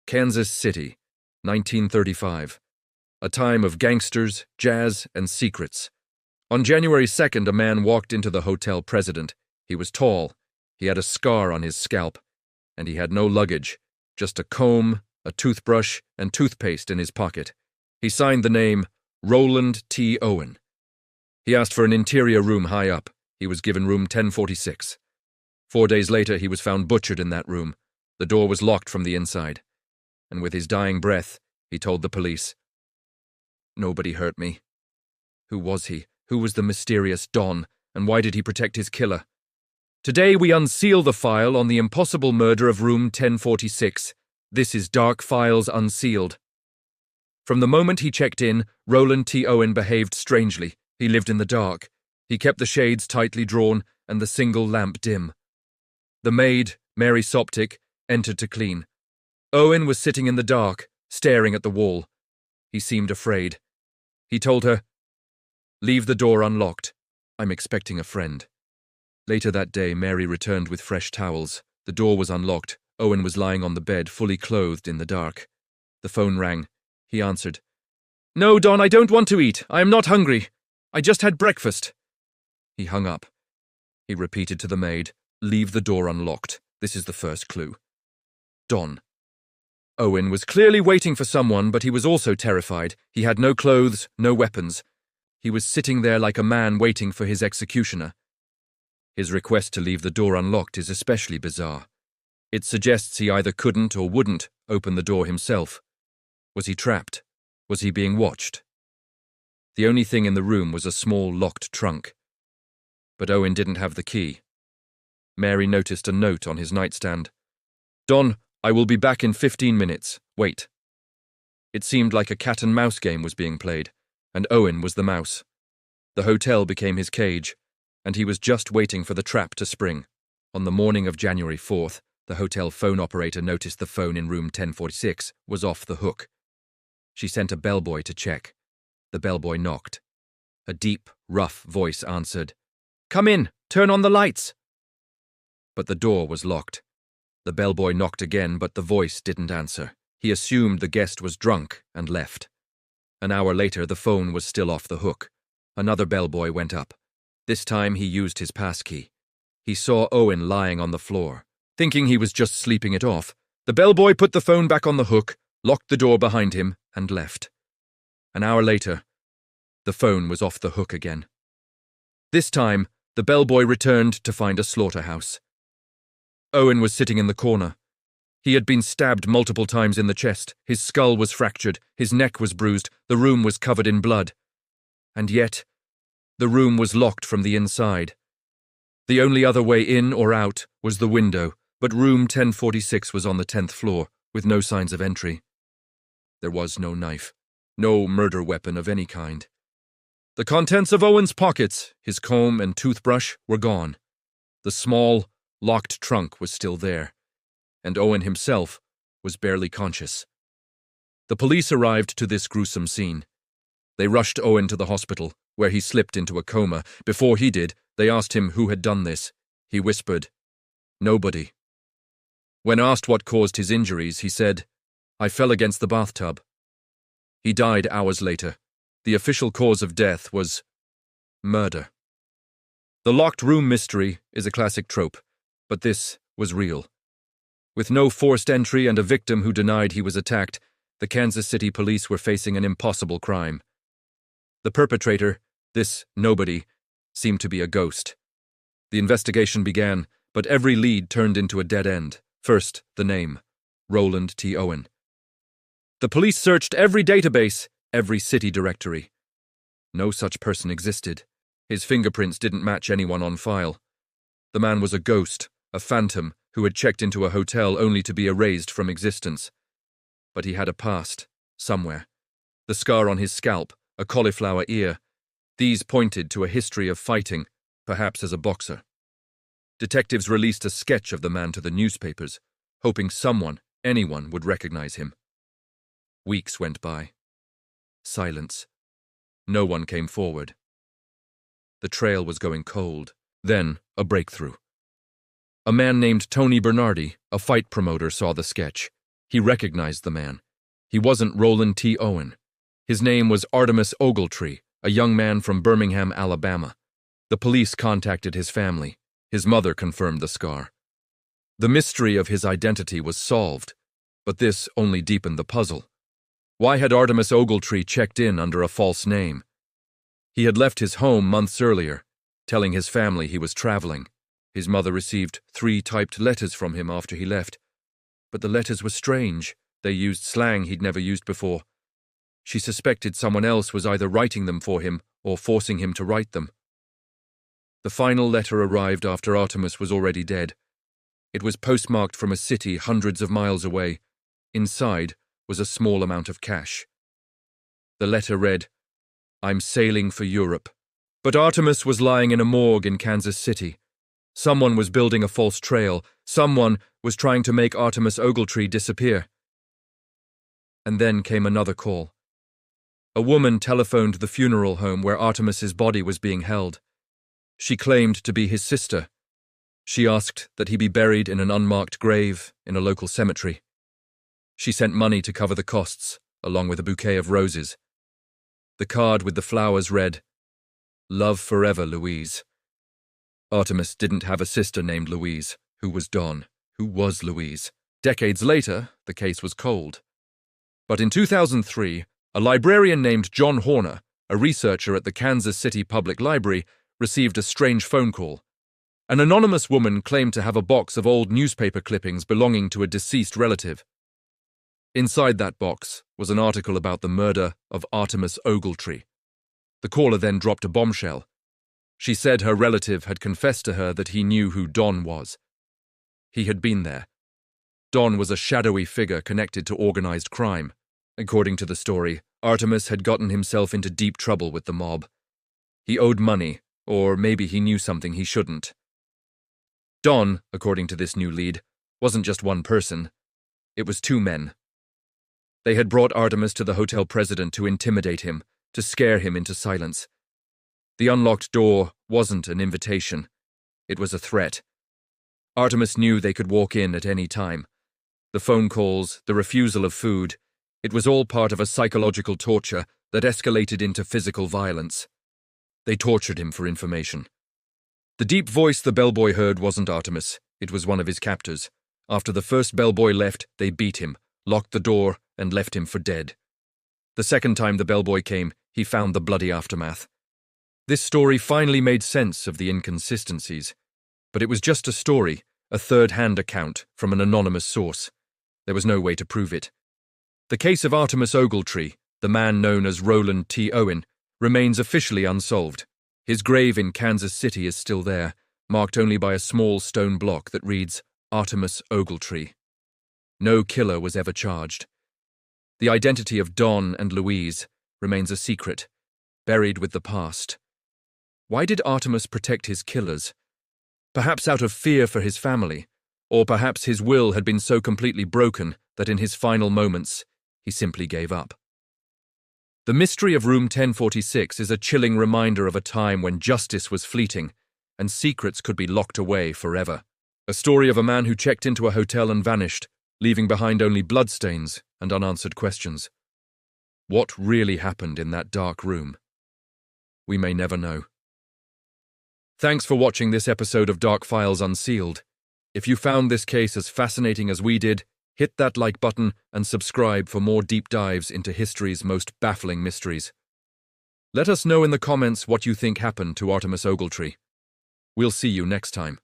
Kansas City, 1935. A time of gangsters, jazz, and secrets. On January 2nd, a man walked into the hotel president. He was tall, he had a scar on his scalp, and he had no luggage, just a comb, a toothbrush, and toothpaste in his pocket. He signed the name Roland T. Owen. He asked for an interior room high up. He was given room 1046. 4 days later, he was found butchered in that room. The door was locked from the inside. And with his dying breath, he told the police, "Nobody hurt me." Who was he? Who was the mysterious Don? And why did he protect his killer? Today we unseal the file on the impossible murder of room 1046. This is Dark Files Unsealed. From the moment he checked in, Roland T. Owen behaved strangely. He lived in the dark. He kept the shades tightly drawn and the single lamp dim. The maid, Mary Soptic, entered to clean. Owen was sitting in the dark, staring at the wall. He seemed afraid. He told her, "Leave the door unlocked. I'm expecting a friend." Later that day, Mary returned with fresh towels. The door was unlocked. Owen was lying on the bed, fully clothed in the dark. The phone rang. He answered. "No, Don, I don't want to eat. I am not hungry. I just had breakfast." He hung up. He repeated to the maid, "Leave the door unlocked. This is the first clue." Don. Owen was clearly waiting for someone, but he was also terrified. He had no clothes, no weapons. He was sitting there like a man waiting for his executioner. His request to leave the door unlocked is especially bizarre. It suggests he either couldn't or wouldn't open the door himself. Was he trapped? Was he being watched? The only thing in the room was a small locked trunk. But Owen didn't have the key. Mary noticed a note on his nightstand. "Don, I will be back in 15 minutes. Wait." It seemed like a cat-and-mouse game was being played, and Owen was the mouse. The hotel became his cage, and he was just waiting for the trap to spring. On the morning of January 4th, the hotel phone operator noticed the phone in room 1046 was off the hook. She sent a bellboy to check. The bellboy knocked. A deep, rough voice answered, "Come in, turn on the lights." But the door was locked. The bellboy knocked again, but the voice didn't answer. He assumed the guest was drunk and left. An hour later, the phone was still off the hook. Another bellboy went up. This time he used his passkey. He saw Owen lying on the floor. Thinking he was just sleeping it off, the bellboy put the phone back on the hook, locked the door behind him, and left. An hour later, the phone was off the hook again. This time, the bellboy returned to find a slaughterhouse. Owen was sitting in the corner. He had been stabbed multiple times in the chest. His skull was fractured. His neck was bruised. The room was covered in blood. And yet, the room was locked from the inside. The only other way in or out was the window, but room 1046 was on the 10th floor, with no signs of entry. There was no knife, no murder weapon of any kind. The contents of Owen's pockets, his comb and toothbrush, were gone. The small, locked trunk was still there, and Owen himself was barely conscious. The police arrived to this gruesome scene. They rushed Owen to the hospital, where he slipped into a coma. Before he did, they asked him who had done this. He whispered, "Nobody." When asked what caused his injuries, he said, "I fell against the bathtub." He died hours later. The official cause of death was murder. The locked room mystery is a classic trope, but this was real. With no forced entry and a victim who denied he was attacked, the Kansas City police were facing an impossible crime. The perpetrator, this nobody, seemed to be a ghost. The investigation began, but every lead turned into a dead end. First, the name, Roland T. Owen. The police searched every database, every city directory. No such person existed. His fingerprints didn't match anyone on file. The man was a ghost, a phantom, who had checked into a hotel only to be erased from existence. But he had a past, somewhere. The scar on his scalp, a cauliflower ear. These pointed to a history of fighting, perhaps as a boxer. Detectives released a sketch of the man to the newspapers, hoping someone, anyone, would recognize him. Weeks went by. Silence. No one came forward. The trail was going cold. Then, a breakthrough. A man named Tony Bernardi, a fight promoter, saw the sketch. He recognized the man. He wasn't Roland T. Owen. His name was Artemus Ogletree, a young man from Birmingham, Alabama. The police contacted his family. His mother confirmed the scar. The mystery of his identity was solved, but this only deepened the puzzle. Why had Artemus Ogletree checked in under a false name? He had left his home months earlier, telling his family he was traveling. His mother received 3 typed letters from him after he left. But the letters were strange. They used slang he'd never used before. She suspected someone else was either writing them for him or forcing him to write them. The final letter arrived after Artemus was already dead. It was postmarked from a city hundreds of miles away. Inside was a small amount of cash. The letter read, "I'm sailing for Europe." But Artemus was lying in a morgue in Kansas City. Someone was building a false trail. Someone was trying to make Artemus Ogletree disappear. And then came another call. A woman telephoned the funeral home where Artemis's body was being held. She claimed to be his sister. She asked that he be buried in an unmarked grave in a local cemetery. She sent money to cover the costs, along with a bouquet of roses. The card with the flowers read, "Love forever, Louise." Artemus didn't have a sister named Louise. Who was Dawn? Who was Louise? Decades later, the case was cold. But in 2003, a librarian named John Horner, a researcher at the Kansas City Public Library, received a strange phone call. An anonymous woman claimed to have a box of old newspaper clippings belonging to a deceased relative. Inside that box was an article about the murder of Artemus Ogletree. The caller then dropped a bombshell. She said her relative had confessed to her that he knew who Don was. He had been there. Don was a shadowy figure connected to organized crime. According to the story, Artemus had gotten himself into deep trouble with the mob. He owed money, or maybe he knew something he shouldn't. Don, according to this new lead, wasn't just one person. It was 2 men. They had brought Artemus to the hotel president to intimidate him, to scare him into silence. The unlocked door wasn't an invitation. It was a threat. Artemus knew they could walk in at any time. The phone calls, the refusal of food, it was all part of a psychological torture that escalated into physical violence. They tortured him for information. The deep voice the bellboy heard wasn't Artemus. It was one of his captors. After the first bellboy left, they beat him, locked the door, and left him for dead. The second time the bellboy came, he found the bloody aftermath. This story finally made sense of the inconsistencies. But it was just a story, a third-hand account from an anonymous source. There was no way to prove it. The case of Artemus Ogletree, the man known as Roland T. Owen, remains officially unsolved. His grave in Kansas City is still there, marked only by a small stone block that reads, Artemus Ogletree. No killer was ever charged. The identity of Don and Louise remains a secret, buried with the past. Why did Artemus protect his killers? Perhaps out of fear for his family, or perhaps his will had been so completely broken that in his final moments, he simply gave up. The mystery of Room 1046 is a chilling reminder of a time when justice was fleeting and secrets could be locked away forever. A story of a man who checked into a hotel and vanished, leaving behind only bloodstains and unanswered questions. What really happened in that dark room? We may never know. Thanks for watching this episode of Dark Files Unsealed. If you found this case as fascinating as we did, hit that like button and subscribe for more deep dives into history's most baffling mysteries. Let us know in the comments what you think happened to Artemus Ogletree. We'll see you next time.